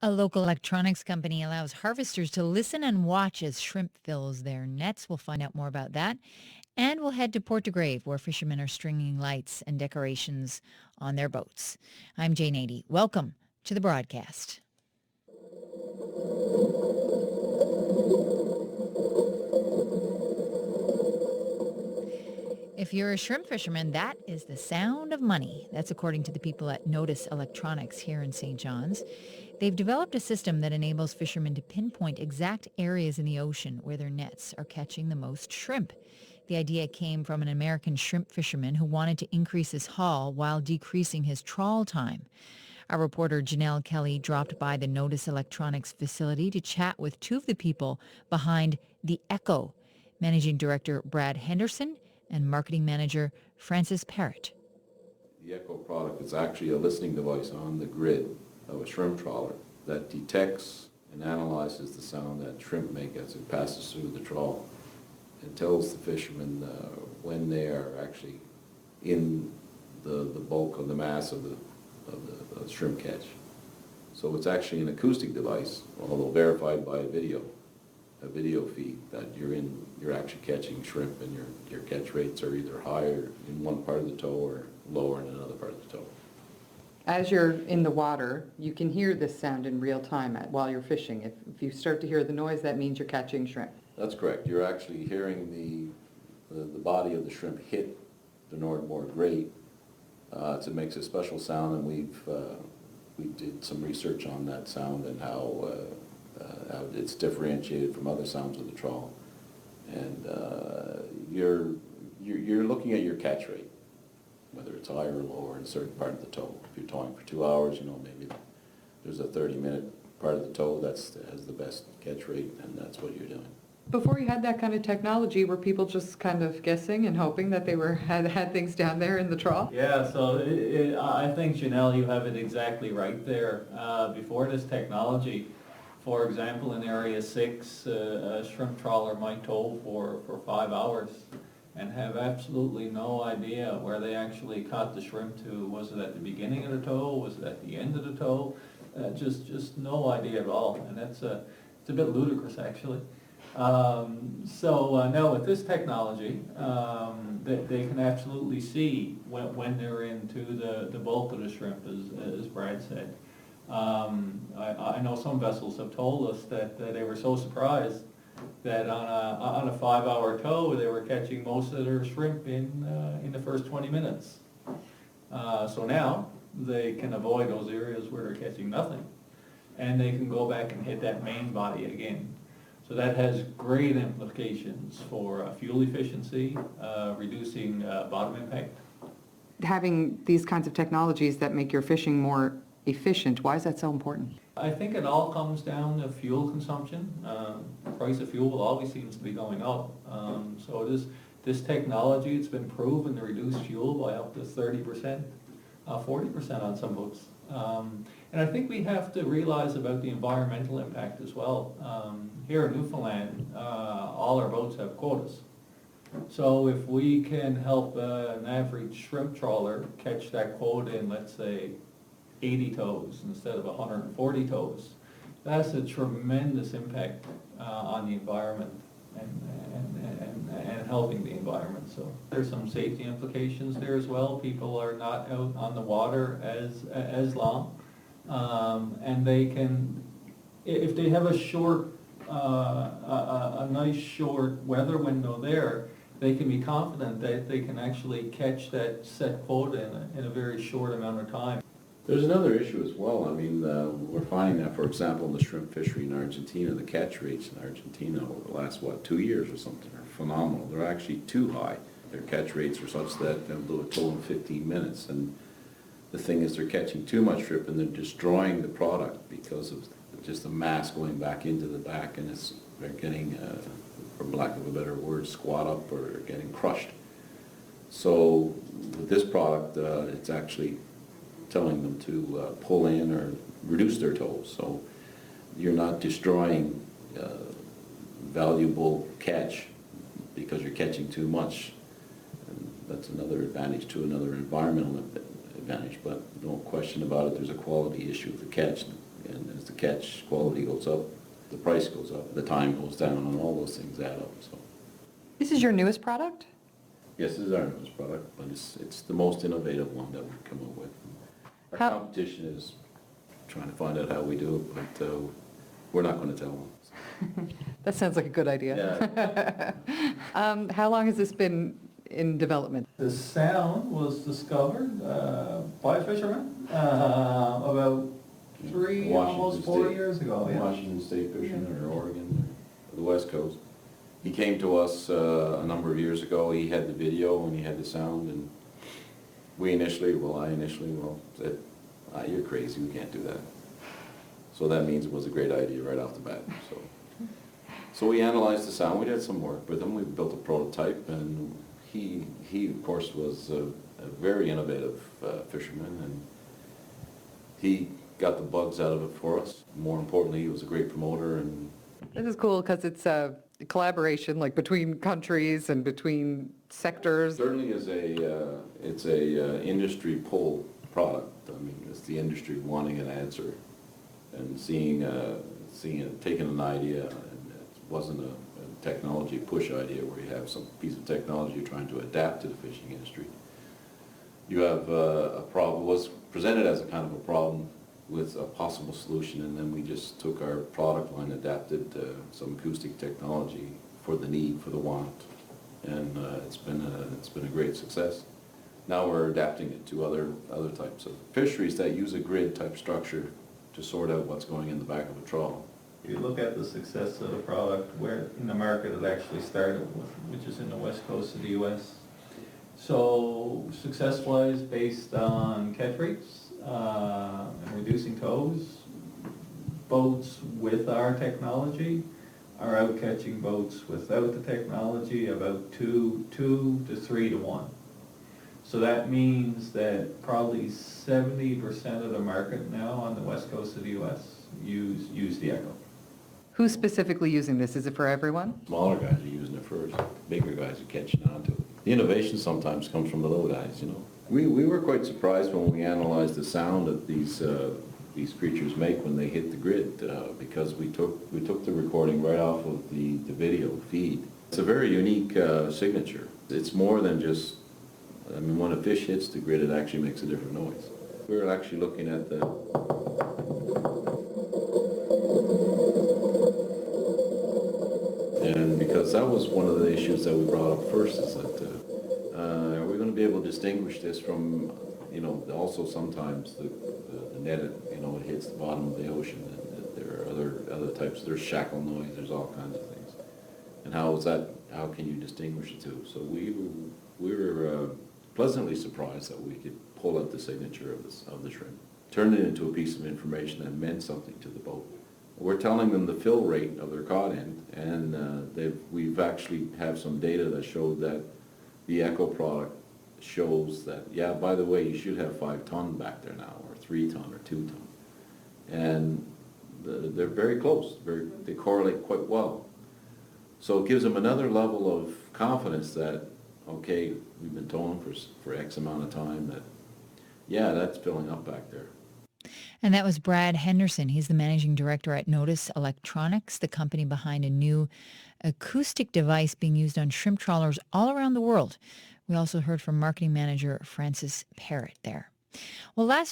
A local electronics company allows harvesters to listen and watch as shrimp fills their nets. We'll find out more about that. And we'll head to Portagrave, where fishermen are stringing lights and decorations on their boats. I'm Jane Adey. Welcome to the broadcast. If you're a shrimp fisherman, that is the sound of money. That's according to the people at Notus Electronics here in St. John's. They've developed a system that enables fishermen to pinpoint exact areas in the ocean where their nets are catching the most shrimp. The idea came from an American shrimp fisherman who wanted to increase his haul while decreasing his trawl time. Our reporter Janelle Kelly dropped by the Notus Electronics facility to chat with two of the people behind the Echo, Managing Director Brad Henderson and Marketing Manager Francis Parrott. The Echo product is actually a listening device on the grid of a shrimp trawler that detects and analyzes the sound that shrimp make as it passes through the trawl and tells the fishermen when they are actually in the bulk of the mass of the shrimp catch. So it's actually an acoustic device, although verified by a video feed that you're actually catching shrimp, and your catch rates are either higher in one part of the tow or lower in another part of the tow. As you're in the water, you can hear this sound in real time while you're fishing. If you start to hear the noise, that means you're catching shrimp. That's correct. You're actually hearing the body of the shrimp hit the northboard grate. It makes a special sound, and we did some research on that sound and how it's differentiated from other sounds of the trawl. And you're looking at your catch rate, whether it's higher or lower in a certain part of the tow. If you're towing for 2 hours, maybe there's a 30-minute part of the tow that has the best catch rate, and that's what you're doing. Before you had that kind of technology, were people just kind of guessing and hoping that they had things down there in the trawl? Yeah, so I think, Janelle, you have it exactly right there. Before this technology, for example, in Area 6, a shrimp trawler might tow for 5 hours and have absolutely no idea where they actually caught the shrimp to. Was it at the beginning of the tow? Was it at the end of the tow? Just no idea at all, and it's a bit ludicrous, actually. So now with this technology, they can absolutely see when they're into the bulk of the shrimp, as Brad said. I know some vessels have told us that they were so surprised that on a 5-hour tow they were catching most of their shrimp in the first 20 minutes. So now they can avoid those areas where they're catching nothing, and they can go back and hit that main body again. So that has great implications for fuel efficiency, reducing bottom impact. Having these kinds of technologies that make your fishing more efficient, why is that so important? I think it all comes down to fuel consumption. The price of fuel always seems to be going up. So this technology, it's been proven to reduce fuel by up to 30%, 40% on some boats. And I think we have to realize about the environmental impact as well. Here in Newfoundland, all our boats have quotas. So if we can help an average shrimp trawler catch that quota in, let's say, 80 tows instead of 140 tows, that's a tremendous impact on the environment and helping the environment. So there's some safety implications there as well. People are not out on the water as long, and they can, if they have a nice short weather window there, they can be confident that they can actually catch that set quota in a very short amount of time. There's another issue as well. I mean, we're finding that, for example, in the shrimp fishery in Argentina, the catch rates in Argentina over the last, 2 years or something are phenomenal. They're actually too high. Their catch rates are such that they'll do a tow in 15 minutes. And the thing is, they're catching too much shrimp and they're destroying the product because of just the mass going back into the back, and they're getting, for lack of a better word, squat up or getting crushed. So with this product, it's actually telling them to pull in or reduce their tows. So you're not destroying valuable catch because you're catching too much. And that's another advantage to another environmental advantage, but no question about it, there's a quality issue of the catch. And as the catch quality goes up, the price goes up, the time goes down, and all those things add up, so. This is your newest product? Yes, this is our newest product, but it's the most innovative one that we've come up with. Our How- competition is trying to find out how we do it, but we're not going to tell them. That sounds like a good idea. How long has this been in development? The sound was discovered by fishermen about almost 4 years ago. Yeah. Washington State fishermen, or Oregon, or the West Coast. He came to us a number of years ago. He had the video and he had the sound, and I initially said, you're crazy, we can't do that. So that means it was a great idea right off the bat. So we analyzed the sound, we did some work with him, we built a prototype, and he of course was a very innovative fisherman, and he got the bugs out of it for us. More importantly, he was a great promoter. And This is cool because it's a collaboration like between countries and between sectors. certainly is it's a industry pull product. I mean, it's the industry wanting an answer and seeing it, taking an idea, and it wasn't a technology push idea where you have some piece of technology you're trying to adapt to the fishing industry. You have a problem, was presented as a kind of a problem with a possible solution, and then we just took our product line, adapted some acoustic technology for the need, for the want, and it's been a great success. Now we're adapting it to other types of fisheries that use a grid type structure to sort out what's going in the back of a trawl. If you look at the success of the product, where in the market it actually started with, which is in the west coast of the U.S. So success-wise, based on catch rates and reducing tows, boats with our technology are out catching boats without the technology about 2 to 3 to 1. So that means that probably 70% of the market now on the west coast of the U.S. use the Echo. Who's specifically using this? Is it for everyone? Smaller guys are using it first, bigger guys are catching on to it. The innovation sometimes comes from the little guys, you know. We were quite surprised when we analyzed the sound that these creatures make when they hit the grid, because we took the recording right off of the video feed. It's a very unique signature. It's more than just, I mean, when a fish hits the grid, it actually makes a different noise. We were actually looking at the and because that was one of the issues that we brought up first, is that are we going to be able to distinguish this from, you know, also sometimes the net, you know, it hits the bottom of the ocean, and there are other types, there's shackle noise, there's all kinds of things. And how can you distinguish the two? So we were pleasantly surprised that we could pull out the signature of the shrimp, turn it into a piece of information that meant something to the boat. We're telling them the fill rate of their cod end, and we've actually have some data that showed that the Echo product shows that, yeah, by the way, you should have 5 ton back there now, or 3 ton, or 2 ton. And they're very close, they correlate quite well. So it gives them another level of confidence that, okay, we've been towing for X amount of time, that, yeah, that's filling up back there. And that was Brad Henderson. He's the managing director at Notus Electronics, the company behind a new acoustic device being used on shrimp trawlers all around the world. We also heard from marketing manager Francis Parrott there. Well, last week,